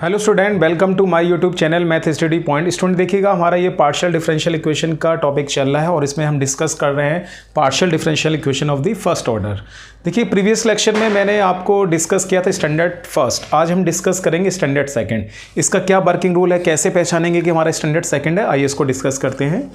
Hello student, welcome to my YouTube channel math study point. Student देखिएगा, हमारा ये partial differential equation का topic चल रहा है और इसमें हम डिस्कस कर रहे हैं partial differential equation of the first order. देखिए, प्रीवियस लेक्चर में मैंने आपको डिस्कस किया था स्टैंडर्ड फर्स्ट, आज हम डिस्कस करेंगे स्टैंडर्ड सेकंड। इसका क्या वर्किंग रूल है, कैसे पहचानेंगे कि हमारा स्टैंडर्ड सेकंड है, आइए इसको डिस्कस करते हैं।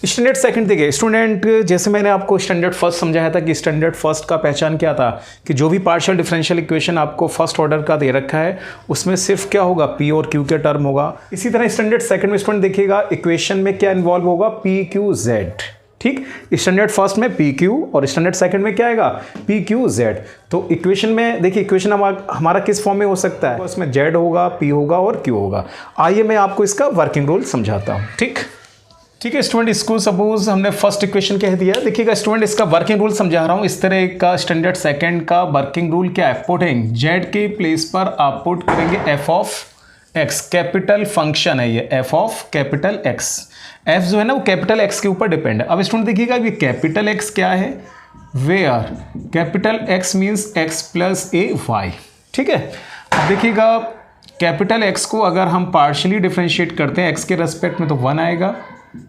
स्टैंडर्ड सेकंड देखिए स्टूडेंट, जैसे मैंने आपको स्टैंडर्ड फर्स्ट समझाया था कि स्टैंडर्ड फर्स्ट का पहचान क्या था कि जो भी पार्शियल डिफरेंशियल इक्वेशन आपको फर्स्ट ऑर्डर का दे रखा है उसमें सिर्फ क्या होगा, पी और क्यू के टर्म होगा। इसी तरह स्टैंडर्ड सेकंड में स्टूडेंट देखिएगा इक्वेशन में क्या इन्वॉल्व होगा, पी क्यू जेड। ठीक, स्टैंडर्ड फर्स्ट में पी क्यू और स्टैंडर्ड सेकंड में क्या आएगा, पी क्यू जेड। तो इक्वेशन में देखिए, इक्वेशन हमारा किस फॉर्म में हो सकता है, उसमें जेड होगा, पी होगा और क्यू होगा। आइए मैं आपको इसका वर्किंग रूल समझाता हूँ। ठीक है स्टूडेंट, इसको सपोज हमने फर्स्ट इक्वेशन कह दिया। देखिएगा स्टूडेंट, इसका वर्किंग रूल समझा रहा हूँ। इस तरह का स्टैंडर्ड सेकंड का वर्किंग रूल क्या है, पुटिंग जेड के प्लेस पर आप पुट करेंगे F of x, capital function है ये F of capital x. F जो है ना वो कैपिटल एक्स के ऊपर डिपेंड है। अब स्टूडेंट देखिएगा ये कैपिटल एक्स क्या है, where capital X means X plus A Y. ठीक है, अब देखिएगा कैपिटल एक्स को अगर हम पार्शियली डिफ्रेंशिएट करते हैं एक्स के रेस्पेक्ट में तो 1 आएगा,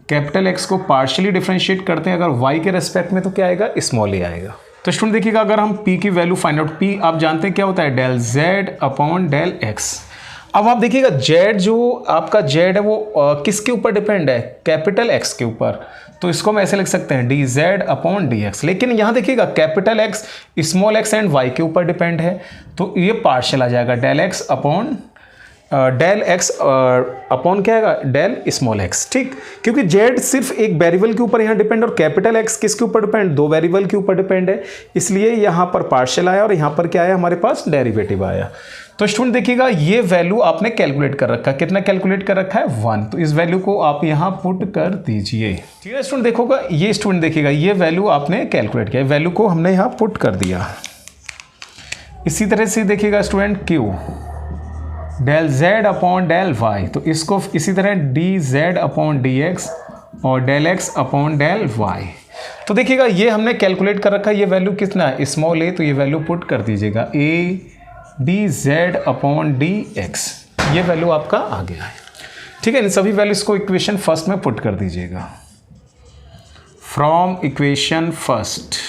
कैपिटल एक्स को पार्शियली डिफरेंशिएट करते हैं अगर वाई के रेस्पेक्ट में तो क्या आएगा, स्मॉल ए आएगा। तो स्टूडेंट देखिएगा, अगर हम पी की वैल्यू फाइंड आउट, पी आप जानते हैं क्या होता है, del Z upon del X. अब आप देखिएगा जेड जो आपका जेड है वो किसके ऊपर डिपेंड है, कैपिटल एक्स के ऊपर। तो इसको हम ऐसे लिख सकते हैं D Z upon D X. लेकिन यहाँ देखिएगा capital X small X and Y के ऊपर डिपेंड है, तो ये पार्शियल आ जाएगा del x upon del x upon क्या आएगा, डेल स्मॉल एक्स। ठीक, क्योंकि जेड सिर्फ एक वेरिएबल के ऊपर यहाँ डिपेंड और कैपिटल एक्स किसके ऊपर डिपेंड, दो वेरिएबल के ऊपर डिपेंड है, इसलिए यहाँ पर पार्शियल आया और यहाँ पर क्या आया, हमारे पास डेरिवेटिव आया। तो स्टूडेंट देखिएगा ये वैल्यू आपने कैलकुलेट कर रखा है, कितना कैलकुलेट कर रखा है, 1। तो इस वैल्यू को आप यहाँ पुट कर दीजिए। ठीक है स्टूडेंट, देखोगा ये स्टूडेंट देखिएगा ये वैल्यू आपने कैलकुलेट किया, वैल्यू को हमने यहाँ पुट कर दिया। इसी तरह से देखिएगा student q del Z upon del y, तो इसको इसी तरह d Z upon D x और del x upon del y. तो देखिएगा ये हमने कैलकुलेट कर रखा है, ये वैल्यू कितना है, स्मॉल ए, तो ये वैल्यू पुट कर दीजिएगा ए d Z upon D x, ये वैल्यू आपका आ गया है। ठीक है, इन सभी वैल्यूज को इक्वेशन फर्स्ट में पुट कर दीजिएगा। From equation first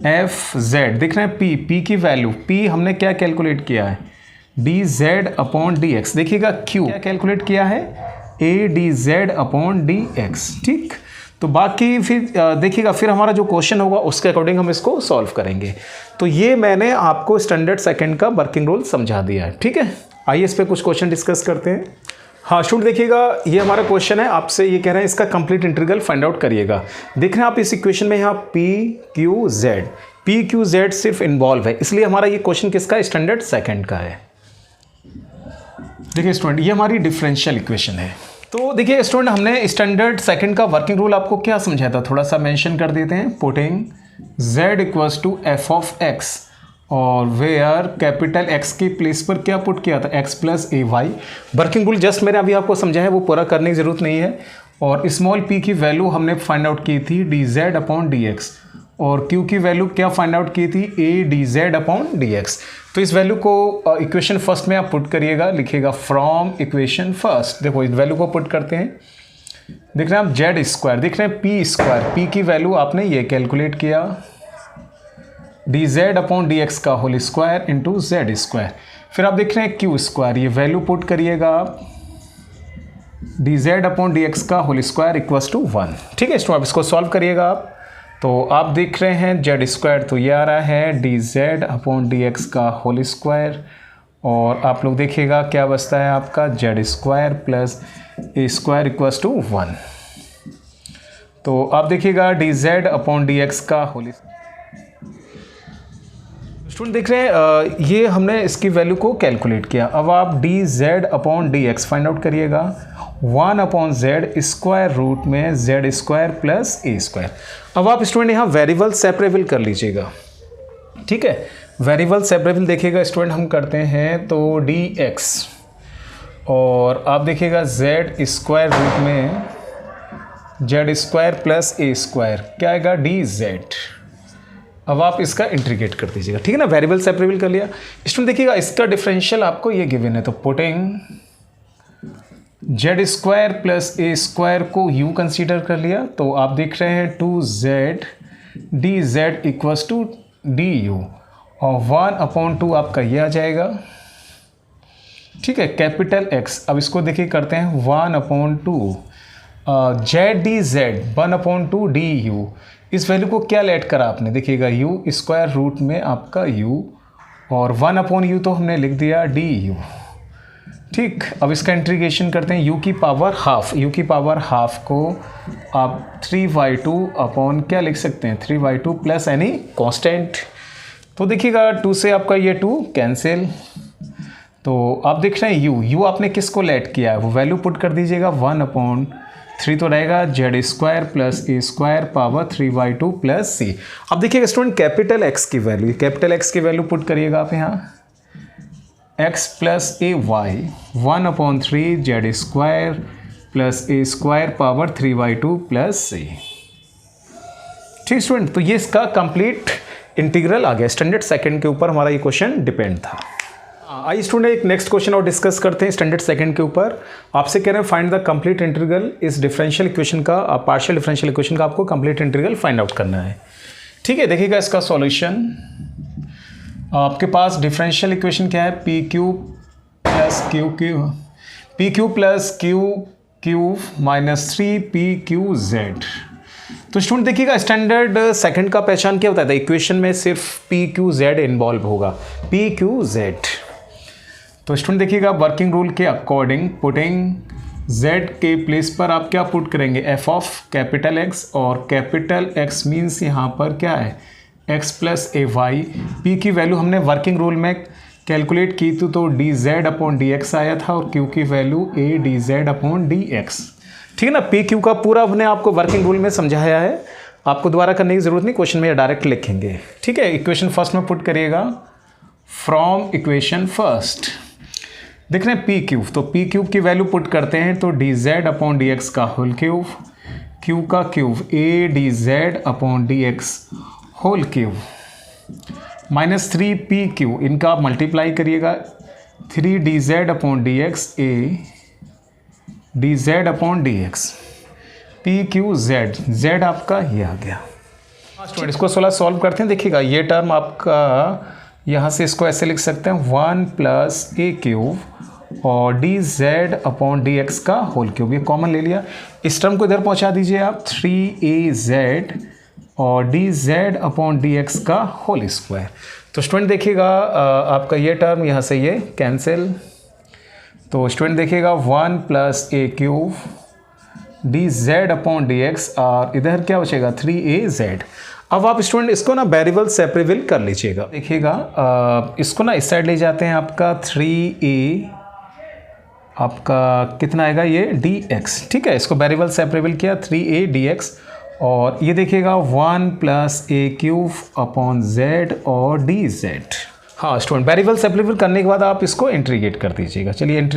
F Z दिख रहे हैं, पी की वैल्यू, पी हमने क्या कैलकुलेट किया है, d Z upon D x. देखिएगा क्यू क्या कैलकुलेट किया है, ए d Z upon D x. ठीक, तो बाकी फिर देखिएगा फिर हमारा जो क्वेश्चन होगा उसके अकॉर्डिंग हम इसको सॉल्व करेंगे। तो ये मैंने आपको स्टैंडर्ड सेकंड का वर्किंग रूल समझा दिया है। ठीक है, आइए इस पर कुछ क्वेश्चन डिस्कस करते हैं। हाँ स्टूडेंट देखिएगा, ये हमारा क्वेश्चन है, आपसे ये कह रहे हैं इसका कंप्लीट इंटीग्रल फाइंड आउट करिएगा। देख रहे हैं आप इस इक्वेशन में यहाँ पी क्यू जेड सिर्फ इन्वॉल्व है, इसलिए हमारा ये क्वेश्चन किसका है, स्टैंडर्ड सेकंड का है। देखिए स्टूडेंट, ये हमारी डिफरेंशियल इक्वेशन है। तो देखिए स्टूडेंट, हमने स्टैंडर्ड सेकंड का वर्किंग रूल आपको क्या समझाया था, थोड़ा सा मेंशन कर देते हैं। Putting z equals to f of x और वेयर कैपिटल एक्स की प्लेस पर क्या पुट किया था, एक्स प्लस ए वाई। वर्किंग रूल जस्ट मैंने अभी आपको समझाया है, वो पूरा करने की जरूरत नहीं है। और स्मॉल p की वैल्यू हमने फाइंड आउट की थी D Z upon D x, और q की वैल्यू क्या फाइंड आउट की थी, ए d Z upon D x. तो इस वैल्यू को इक्वेशन फर्स्ट में आप पुट करिएगा, लिखिएगा फ्रॉम इक्वेशन फर्स्ट। देखो इस वैल्यू को पुट करते हैं, देख रहे हैं आप जेड स्क्वायर, देख रहे हैं पी स्क्वायर, पी की वैल्यू आपने ये कैलकुलेट किया d Z upon D x का whole square into z square. फिर आप देख रहे हैं क्यू स्क्वायर, ये वैल्यू पुट करिएगा आप d Z upon D x का होल स्क्वायर इक्वल्स टू 1। ठीक है, इसको आप इसको सॉल्व करिएगा आप। तो आप देख रहे हैं जेड स्क्वायर, तो ये आ रहा है d Z upon D x का होल स्क्वायर, और आप लोग देखिएगा क्या बचता है आपका, z square plus a square equals to 1। तो आप देखिएगा d Z upon D x का होल, स्टूडेंट देख रहे हैं ये हमने इसकी वैल्यू को कैलकुलेट किया। अब आप d Z upon D x find out करिएगा, 1 अपॉन जेड स्क्वायर रूट में Z square plus a square. अब आप स्टूडेंट यहाँ वेरिएबल सेपरेबल कर लीजिएगा। ठीक है, वेरिएबल सेपरेबल देखिएगा स्टूडेंट हम करते हैं तो डी एक्स, और आप देखिएगा जेड स्क्वायर रूट में Z square plus a square क्या आएगा, डी जेड। अब आप इसका इंटीग्रेट कर दीजिएगा, ठीक है ना, वेरिएबल सेपरेबल कर लिया। स्टूडेंट देखिएगा इसका डिफरेंशियल आपको ये गिवन है, तो putting z square plus a square को यू कंसीडर कर लिया, तो आप देख रहे हैं 2z d z equals to d u और 1/2 आपका ये आ जाएगा, ठीक है, कैपिटल एक्स। अब इसको देखिए करते हैं 1/2 Z D Z 1/2 D you. इस वैल्यू को क्या लेट करा आपने, देखिएगा यू स्क्वायर रूट में आपका यू और 1/u तो हमने लिख दिया डी यू, ठीक। अब इसका इंटीग्रेशन करते हैं, u की पावर हाफ को आप 3/2 अपॉन क्या लिख सकते हैं 3/2 प्लस एनी कांस्टेंट। तो देखिएगा 2 से आपका ये 2 कैंसिल, तो आप देख रहे हैं u आपने किसको लेट किया है, वो वैल्यू पुट कर दीजिएगा 1/3 तो रहेगा Z square plus a square power 3/2 plus सी। अब देखिएगा स्टूडेंट कैपिटल एक्स की वैल्यू पुट करिएगा आप यहाँ, x plus A Y 1/3 Z square plus a square power 3/2 plus सी, ठीक स्टूडेंट। तो ये इसका कंप्लीट इंटीग्रल आ गया। स्टैंडर्ड सेकंड के ऊपर हमारा ये क्वेश्चन डिपेंड था। आइए स्टूडेंट एक नेक्स्ट क्वेश्चन और डिस्कस करते हैं स्टैंडर्ड सेकंड के ऊपर। आपसे कह रहे हैं फाइंड द कंप्लीट इंटीग्रल इस डिफरेंशियल इक्वेशन का, पार्शियल डिफरेंशियल इक्वेशन का आपको कंप्लीट इंटीग्रल फाइंड आउट करना है, ठीक है। देखिएगा इसका सॉल्यूशन, आपके पास डिफरेंशियल इक्वेशन क्या है, P Q plus Q minus 3pqz। तो स्टूडेंट देखिएगा स्टैंडर्ड सेकंड का पहचान क्या होता है, इक्वेशन में सिर्फ pqz इन्वॉल्व होगा, pqz। तो स्टूडेंट देखिएगा वर्किंग रूल के अकॉर्डिंग पुटिंग z के प्लेस पर आप क्या पुट करेंगे, f ऑफ कैपिटल x, और कैपिटल x मीन्स यहाँ पर क्या है x प्लस ए वाई। पी की वैल्यू हमने वर्किंग रूल में कैलकुलेट की थी तो d Z upon D x आया था, और क्यू की वैल्यू ए d Z upon D x, ठीक है ना। पी क्यू का पूरा हमने आपको वर्किंग रूल में समझाया है, आपको दोबारा करने की जरूरत नहीं, क्वेश्चन में डायरेक्ट लिखेंगे, ठीक है। इक्वेशन फर्स्ट में पुट करिएगा, फ्रॉम इक्वेशन फर्स्ट देख रहे हैं पी क्यूब, तो पी क्यूब की वैल्यू पुट करते हैं तो d Z upon D x का होल क्यूब, क्यू का cube a d Z upon D x whole cube minus 3pq, इनका आप मल्टीप्लाई करिएगा 3dz upon D x a d Z upon D x, p q z, z आपका ये आ गया। Student इसको 16 solve करते हैं, देखिएगा ये टर्म आपका यहाँ से इसको ऐसे लिख सकते हैं 1 प्लस ए क्यूब और D Z upon D x का होल क्यूब, ये कॉमन ले लिया। इस टर्म को इधर पहुँचा दीजिए आप 3az और D Z upon D x का होल स्क्वायर। तो स्टूडेंट देखिएगा आपका ये टर्म यहाँ से ये कैंसिल, तो स्टूडेंट देखिएगा 1 plus a cube d Z upon D x और इधर क्या बचेगा 3az। अब आप स्टूडेंट इसको ना वेरिएबल सेपरेबल कर लीजिएगा, देखिएगा इसको ना इस साइड ले जाते हैं, आपका 3a आपका कितना आएगा ये dx, ठीक है। इसको वेरिएबल सेपरेबल किया 3a dx, और ये देखिएगा 1 plus a cube upon Z और डी जेड। हाँ स्टूडेंट वेरिएबल सेपरेबल करने के बाद आप इसको इंटीग्रेट कर दीजिएगा, चलिए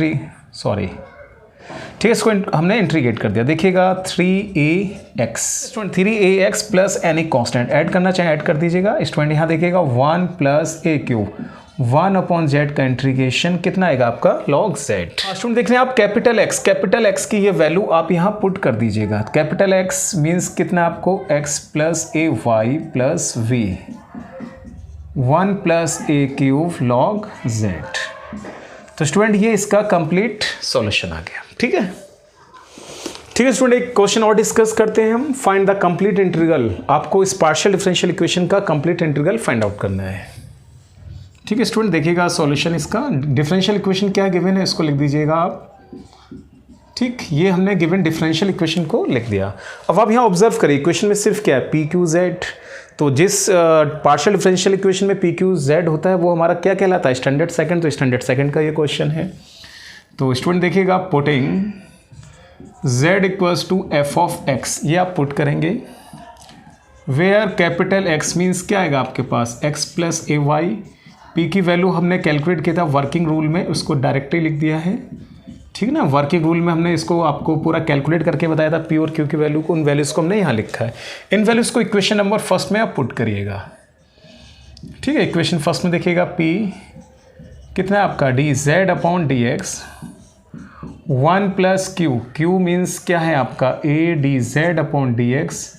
ठीक है, इसको हमने इंटीग्रेट कर दिया। देखिएगा 3ax, student 3ax plus any constant add करना चाहे ऐड कर दीजिएगा। स्टूडेंट यहाँ देखिएगा 1 plus a cube 1 upon Z का इंटीग्रेशन कितना आएगा आपका log z। स्टूडेंट देख रहे हैं आप कैपिटल एक्स की ये वैल्यू आप यहाँ पुट कर दीजिएगा। कैपिटल एक्स मीन्स कितना आपको x plus A y plus v 1 plus a cube log z। तो स्टूडेंट ये इसका कंप्लीट सॉल्यूशन आ गया, ठीक है स्टूडेंट। एक क्वेश्चन और डिस्कस करते हैं हम, फाइंड द कंप्लीट इंटीग्रल। आपको इस पार्शियल डिफरेंशियल इक्वेशन का कंप्लीट इंटीग्रल फाइंड आउट करना है, ठीक है स्टूडेंट। देखिएगा सॉल्यूशन इसका, डिफरेंशियल इक्वेशन क्या गिवन है इसको लिख दीजिएगा आप, ठीक। ये हमने गिवन डिफरेंशियल इक्वेशन को लिख दिया। अब आप यहाँ ऑब्जर्व करिए इक्वेशन में सिर्फ क्या है पी क्यू जेड, तो जिस पार्शियल डिफरेंशियल इक्वेशन में पी क्यू जेड होता है वो हमारा क्या कहलाता है स्टैंडर्ड सेकंड, तो स्टैंडर्ड सेकंड का ये क्वेश्चन है। तो स्टूडेंट देखिएगा putting z equals to f of x, ये आप पुट करेंगे वेयर कैपिटल x मीन्स क्या आएगा आपके पास x प्लस ए वाई। पी की वैल्यू हमने कैलकुलेट किया था वर्किंग रूल में, उसको डायरेक्टली लिख दिया है, ठीक ना। वर्किंग रूल में हमने इसको आपको पूरा कैलकुलेट करके बताया था पी और क्यू की वैल्यू को, उन वैल्यूज़ को हमने यहाँ लिखा है। इन वैल्यूज़ को इक्वेशन नंबर फर्स्ट में आप पुट करिएगा, ठीक है, इक्वेशन फर्स्ट में देखिएगा p कितना है आपका D Z upon D x 1 plus Q, Q means क्या है आपका ए d Z upon D x.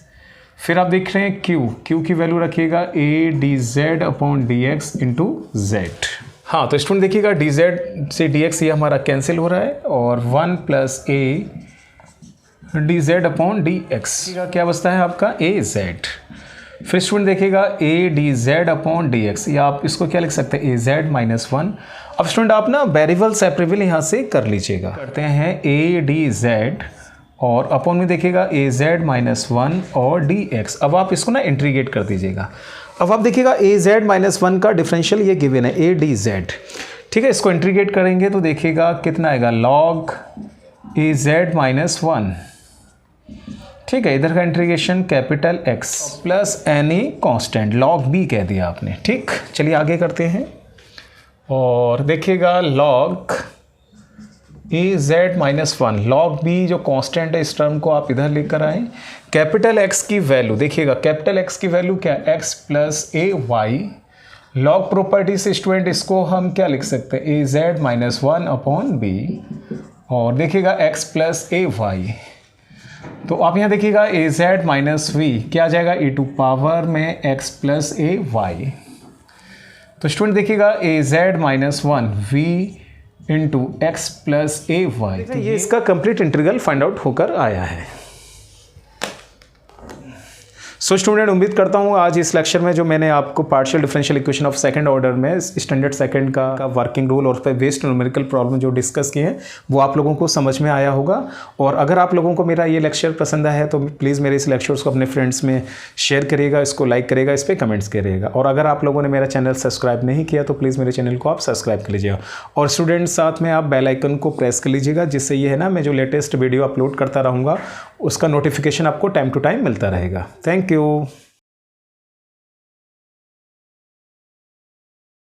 फिर आप देख रहे हैं क्यू की वैल्यू रखिएगा ए d Z upon D x into Z. हाँ, तो स्टूडेंट देखिएगा डी जेड से डी एक्स ये हमारा कैंसिल हो रहा है और 1 प्लस ए d Z upon D x का क्या बचता है आपका ए जेड। फिर स्टूडेंट देखिएगा ए d Z upon D x, या आप इसको क्या लिख सकते हैं ए जेड माइनस 1। अब स्टूडेंट आप ना वेरिएबल सेपरेबल यहाँ से कर लीजिएगा। करते हैं ए डी जेड और अपॉन में देखिएगा ए जेड माइनस 1 और डी एक्स। अब आप इसको ना इंटीग्रेट कर दीजिएगा। अब आप देखिएगा ए जेड माइनस 1 का डिफरेंशियल ये गिवन है ए डी जेड। ठीक है, इसको इंटीग्रेट करेंगे तो देखिएगा कितना आएगा लॉग ए जेड माइनस 1। ठीक है, इधर का integration capital X plus any constant log b कह दिया आपने। ठीक, चलिए आगे करते हैं और देखिएगा लॉग ए जेड माइनस 1 लॉग बी जो कांस्टेंट है इस टर्म को आप इधर लेकर आए। कैपिटल एक्स की वैल्यू देखिएगा, कैपिटल एक्स की वैल्यू क्या है एक्स प्लस ए वाई। लॉग प्रॉपर्टी से स्टूडेंट इसको हम क्या लिख सकते हैं ए जेड माइनस 1 अपॉन बी और देखिएगा एक्स प्लस ए वाई। तो आप यहाँ देखिएगा ए जेड माइनस वी क्या आ जाएगा ई टू पावर में एक्स प्लस ए वाई। तो स्टूडेंट देखिएगा a z minus 1 v into x plus A y. तो ये इसका कंप्लीट इंटीग्रल फाइंड आउट होकर आया है। सो स्टूडेंट उम्मीद करता हूँ आज इस लेक्चर में जो मैंने आपको partial differential equation of second order में स्टैंडर्ड सेकंड का वर्किंग रूल और बेस्ड न्यूमेरिकल प्रॉब्लम जो डिस्कस किए हैं वो आप लोगों को समझ में आया होगा। और अगर आप लोगों को मेरा ये लेक्चर पसंद आया है तो प्लीज़ मेरे इस लेक्चर्स को अपने फ्रेंड्स में शेयर करिएगा, इसको लाइक करिएगा, इस पर कमेंट्स करिएगा। और अगर आप लोगों ने मेरा चैनल सब्सक्राइब नहीं किया तो प्लीज़ मेरे चैनल को आप सब्सक्राइब कर लीजिएगा। और स्टूडेंट साथ में आप बेल आइकन को प्रेस कर लीजिएगा, जिससे ये है ना मैं जो लेटेस्ट वीडियो अपलोड करता रहूँगा उसका नोटिफिकेशन आपको टाइम टू टाइम मिलता रहेगा। Thank you.